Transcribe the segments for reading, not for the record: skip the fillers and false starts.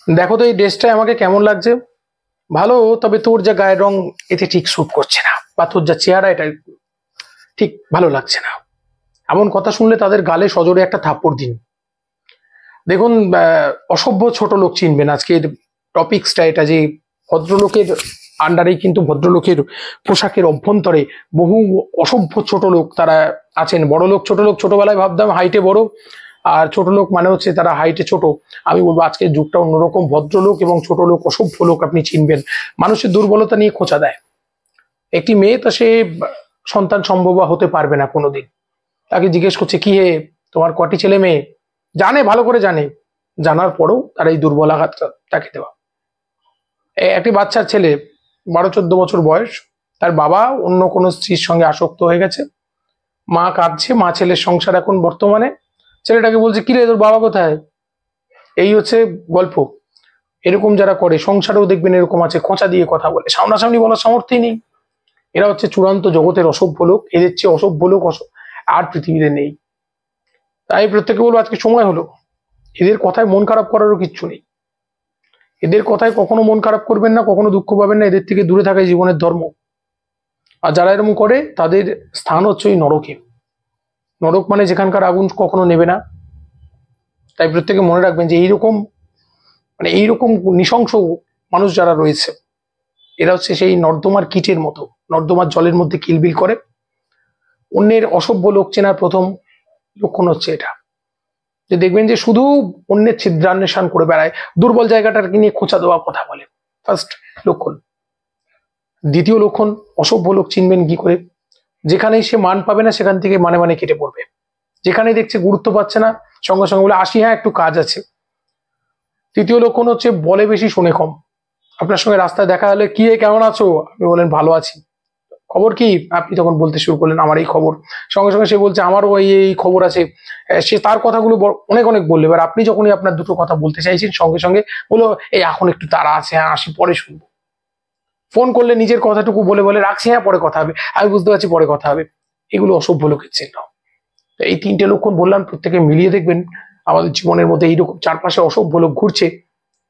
দেখো তো এই ড্রেসটা আমাকে কেমন লাগছে। ভালো, তবে তোর যা গায়ের রং এতে ঠিক স্যুট করছে না, বা তোর যা চেহারা এটা ঠিক ভালো লাগছে না। এমন কথা শুনলে তাদের গালে সজোরে একটা থাপ্পড় দিন। দেখুন, অসভ্য ছোট লোক চিনবেন আজকের টপিকসটা এটা, যে ভদ্রলোকের আন্ডারেই কিন্তু ভদ্রলোকের পোশাকের অভ্যন্তরে বহু অসভ্য ছোট লোক তারা আছেন। বড় লোক ছোট লোক, ছোটবেলায় ভাবতাম হাইটে বড়, আর ছোট লোক মানে হচ্ছে তারা হাইটে ছোট। আমি বলবো আজকের যুগটা অন্যরকম। ভদ্রলোক এবং ছোট লোক, অসভ্য লোক আপনি চিনবেন। মানুষের দুর্বলতা নিয়ে খোঁচা দেয়। একটি মেয়ে, তা সে সন্তান সম্ভব হতে পারবে না কোনোদিন। তাকে জিজ্ঞেস করছে, কি হে তোমার কটি ছেলে মেয়ে? জানে, ভালো করে জানে, জানার পরেও তার এই দুর্বল আঘাতটা তাকে দেওয়া। একটি বাচ্চার ছেলে, 12-14 বছর বয়স, তার বাবা অন্য কোনো স্ত্রীর সঙ্গে আসক্ত হয়ে গেছে। মা কাঁদছে, মা ছেলের সংসার এখন বর্তমানে। ছেলেটাকে বলছে, কিরে তোর বাবা কোথায়? এই হচ্ছে গল্প। এরকম যারা করে সংসারেও দেখবেন এরকম আছে, খোঁচা দিয়ে কথা বলে, সামনাসামনি বলার সামর্থ্যই নেই। এরা হচ্ছে চূড়ান্ত জগতের অসভ্য লোক। এদের চেয়ে অসভ্য লোক আর পৃথিবীতে নেই। তাই প্রত্যেকে বলবো আজকে সময় হলো, এদের কথায় মন খারাপ করারও কিচ্ছু নেই। এদের কথায় কখনো মন খারাপ করবেন না, কখনো দুঃখ পাবেন না। এদের থেকে দূরে থাকাই জীবনের ধর্ম। আর যারা এরকম করে তাদের স্থান হচ্ছে ওই নরকে। নরক মানে যেখানকার আগুন কখনো নেবে না। তাই প্রত্যেকে মনে রাখবেন যে এইরকম নৃশংস মানুষ যারা রয়েছে, এরা হচ্ছে সেই নর্দমার কীটের মতো, নর্দমার জলের মধ্যে কিলবিল করে। অন্যের অসভ্য লোক চেনার প্রথম লক্ষণ হচ্ছে এটা, যে দেখবেন যে শুধু অন্যের ছিদ্রান্বেষণ করে বেড়ায়, দুর্বল জায়গাটাকে নিয়ে খোঁচা দেওয়া কথা বলে। ফার্স্ট লক্ষণ। দ্বিতীয় লক্ষণ, অসভ্য লোক চিনবেন কি করে? যেখানেই সে মান পাবে না সেখান থেকে মানে মানে কেটে পড়বে। যেখানেই দেখছে গুরুত্ব পাচ্ছে না, সঙ্গে সঙ্গে বলে আসি, হ্যাঁ একটু কাজ আছে। তৃতীয় লক্ষণ হচ্ছে বলে বেশি শুনে কম। আপনার সঙ্গে রাস্তায় দেখা হলে, কি কেমন আছো? আপনি বলেন ভালো আছি। খবর কি? আপনি তখন বলতে শুরু করলেন আমার এই খবর। সঙ্গে সঙ্গে সে বলছে আমারও এই খবর আছে। সে তার কথাগুলো অনেক অনেক বললে, এবার আপনি যখনই আপনার দুটো কথা বলতে চাইছেন সঙ্গে সঙ্গে বলো এই এখন একটু তাড়া আছে, হ্যাঁ আসি পরে শুনবো। ফোন করলে নিজের কথাটুকু বলে বলে রাখছি, হ্যাঁ পরে কথা হবে, আমি বুঝতে পারছি পরে কথা হবে। এগুলো অসভ্য লোকের চিহ্ন। এই তিনটে লক্ষণ বললাম, প্রত্যেকে মিলিয়ে দেখবেন আমাদের জীবনের মধ্যে এইরকম চারপাশে অসভ্য লোক ঘুরছে।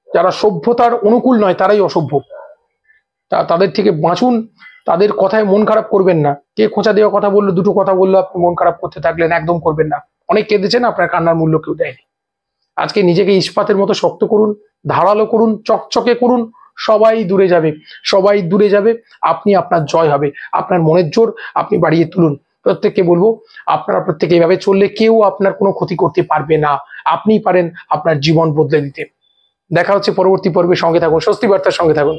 যারা সভ্যতার অনুকূল নয় তারাই অসভ্য। তাদের থেকে বাঁচুন। তাদের কথায় মন খারাপ করবেন না। কে খোঁচা দেওয়া কথা বললো, দুটো কথা বললো, আপনি মন খারাপ করতে থাকলেন, একদম করবেন না। অনেক কেঁদেছেন, আপনার কান্নার মূল্য কেউ দেয়নি। আজকে নিজেকে ইস্পাতের মতো শক্ত করুন, ধারালো করুন, চকচকে করুন। সবাই দূরে যাবে, সবাই দূরে যাবে। আপনি, আপনার জয় হবে। আপনার মনের জোর আপনি বাড়িয়ে তুলুন। প্রত্যেককে বলবো, আপনারা প্রত্যেকে এইভাবে চললে কেউ আপনার কোনো ক্ষতি করতে পারবে না। আপনিই পারেন আপনার জীবন বদলে দিতে। দেখা হচ্ছে পরবর্তী পর্বে। সঙ্গে থাকুন, স্বস্তি বার্তার সঙ্গে থাকুন।